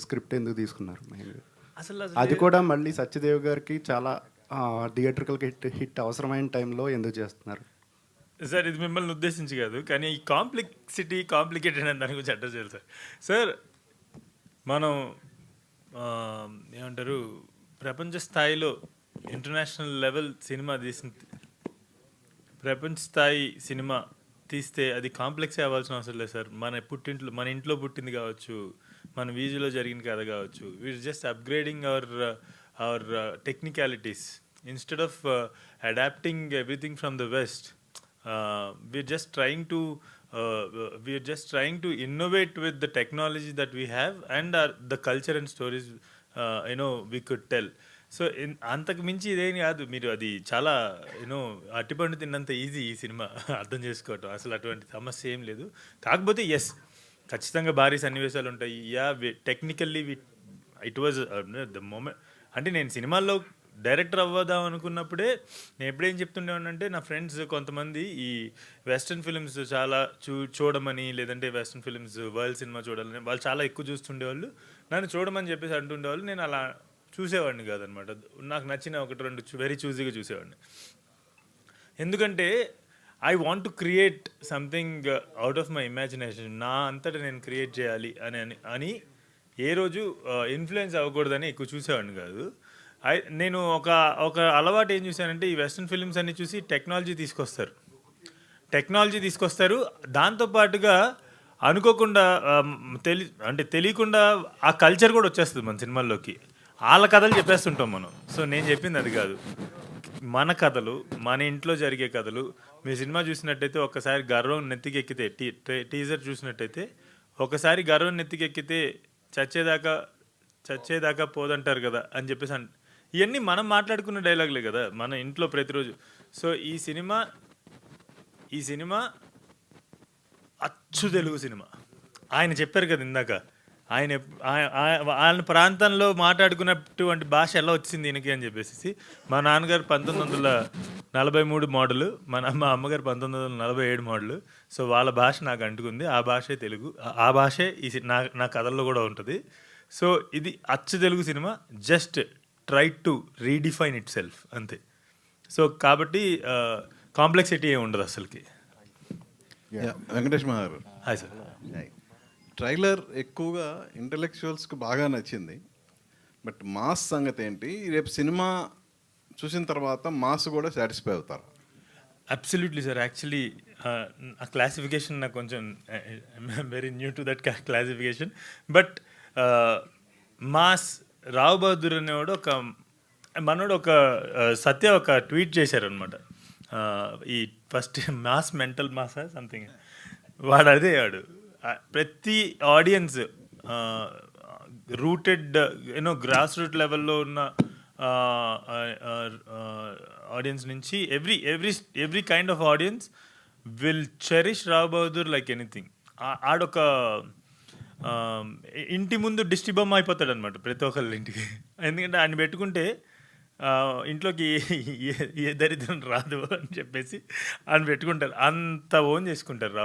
Script ఎందుకు తీసుకున్నారు మెయిన్‌గా? అసలు అది అసలు కూడా మళ్ళీ సత్యదేవ్ గారికి చాలా థియేట్రికల్‌గా హిట్ అవసరమైన టైంలో ఎందుకు చేస్తున్నారు? సార్ ఇది మిమ్మల్ని ఉద్దేశించి కాదు, కానీ ఈ కాంప్లికేటెడ్ అని దాని గురించి అడ్రస్ చేయాలి సార్. సార్ మనం ఆ, ఏమంటారు, ప్రపంచ స్థాయిలో ఇంటర్నేషనల్ లెవెల్ సినిమా ప్రపంచ స్థాయి సినిమా తీస్తే అది కాంప్లెక్సే అవ్వాల్సిన అవసరం లేదు సార్. మన ఇంట్లో పుట్టింది కావచ్చు, మన వీధిలో జరిగిన కథ కావచ్చు. We're just upgrading our technicalities instead of adapting everything from the west. we're just trying to we're just trying to innovate with the technology that we have and the culture and stories we could tell. So అంతకు మించి ఇదేం కాదు. మీరు అది చాలా అట్టిపండు తిన్నంత easy ఈ cinema అర్థం చేసుకోవటం. అసలు అటువంటి సమస్య ఏం లేదు. కాకపోతే ఎస్, ఖచ్చితంగా భారీ సన్నివేశాలు ఉంటాయి. Technically it was the moment. అంటే నేను సినిమాల్లో డైరెక్టర్ అవ్వదాం అనుకున్నప్పుడే నేను ఎప్పుడేం చెప్తుండేవాడినంటే, నా ఫ్రెండ్స్ కొంతమంది ఈ వెస్ట్రన్ ఫిల్మ్స్ చాలా చూడమని, లేదంటే వెస్ట్రన్ ఫిల్మ్స్ వరల్డ్ సినిమా చూడాలని వాళ్ళు చాలా ఎక్కువ చూస్తుండేవాళ్ళు. నన్ను చూడమని చెప్పేసి అంటుండేవాళ్ళు. నేను అలా చూసేవాడిని కాదనమాట. నాకు నచ్చిన ఒకటి రెండు వెరీ చూజీగా చూసేవాడిని. ఎందుకంటే I want to create something out of my imagination. నా అంతటా నేను క్రియేట్ చేయాలి అని ఏ రోజు ఇన్ఫ్లుయెన్స్ అవ్వకూడదని ఎక్కువ చూసేవాడిని కాదు. నేను ఒక అలవాటు ఏం చూశానంటే, ఈ వెస్ట్రన్ ఫిల్మ్స్ అన్ని చూసి టెక్నాలజీ తీసుకొస్తారు. దాంతోపాటుగా అనుకోకుండా తెలియకుండా ఆ కల్చర్ కూడా వచ్చేస్తుంది మన సినిమాల్లోకి. వాళ్ళ కథలు చెప్పేస్తుంటాం మనం. సో నేను చెప్పింది అది కాదు. మన కథలు, మన ఇంట్లో జరిగే కథలు. మీ సినిమా చూసినట్టయితే ఒక్కసారి గర్వం నెత్తికెక్కితే, టీజర్ చూసినట్టయితే ఒకసారి గర్వం నెత్తికెక్కితే చచ్చేదాకా పోదంటారు కదా అని చెప్పేసి ఇవన్నీ మనం మాట్లాడుకున్న డైలాగులే కదా మన ఇంట్లో ప్రతిరోజు. సో ఈ సినిమా అచ్చు తెలుగు సినిమా. ఆయన చెప్పారు కదా ఇందాక, ఆయన ప్రాంతంలో మాట్లాడుకున్నటువంటి భాష ఎలా వచ్చింది దీనికి అని చెప్పేసి. మా నాన్నగారు 1943 మోడలు, మా అమ్మగారు 1947 మోడలు. సో వాళ్ళ భాష నాకు అంటుకుంది. ఆ భాషే తెలుగు. ఆ భాషే నా కథల్లో కూడా ఉంటుంది. సో ఇది అచ్చు Telugu cinema. Just try to redefine it self అంతే. సో కాబట్టి కాంప్లెక్సిటీ ఏమి ఉండదు అసలుకి. వెంకటేష్ గారు, హాయ్ సార్. ట్రైలర్ ఎక్కువగా ఇంటలెక్చువల్స్కి బాగా నచ్చింది. బట్ మాస్ సంగతి ఏంటి? రేపు సినిమా చూసిన తర్వాత మాస్ కూడా సాటిస్ఫై అవుతారు? Absolutely sir. యాక్చువల్లీ ఆ క్లాసిఫికేషన్ నాకు కొంచెం very new to that classification. But mass Rao Bahadur అనేవాడు మనోడు సత్య ఒక ట్వీట్ చేశారనమాట. ఈ ఫస్ట్ మాస్ మెంటల్ మాసా సంథింగ్ వాడు ప్రతి ఆడియన్స్ రూటెడ్ గ్రాస్ రూట్ లెవెల్లో ఉన్న ఆడియన్స్ నుంచి every kind of audience will cherish Rao Bahadur like anything. ఆడొక ఇంటి ముందు దిష్టి బొమ్మ అయిపోతాడు అనమాట ప్రతి ఒక్కళ్ళ ఇంటికి. ఎందుకంటే ఆయన పెట్టుకుంటే ఇంట్లోకి ఏ దరిద్రం రాదు అని చెప్పేసి ఆయన పెట్టుకుంటారు. అంత ఓన్ చేసుకుంటారు రావు.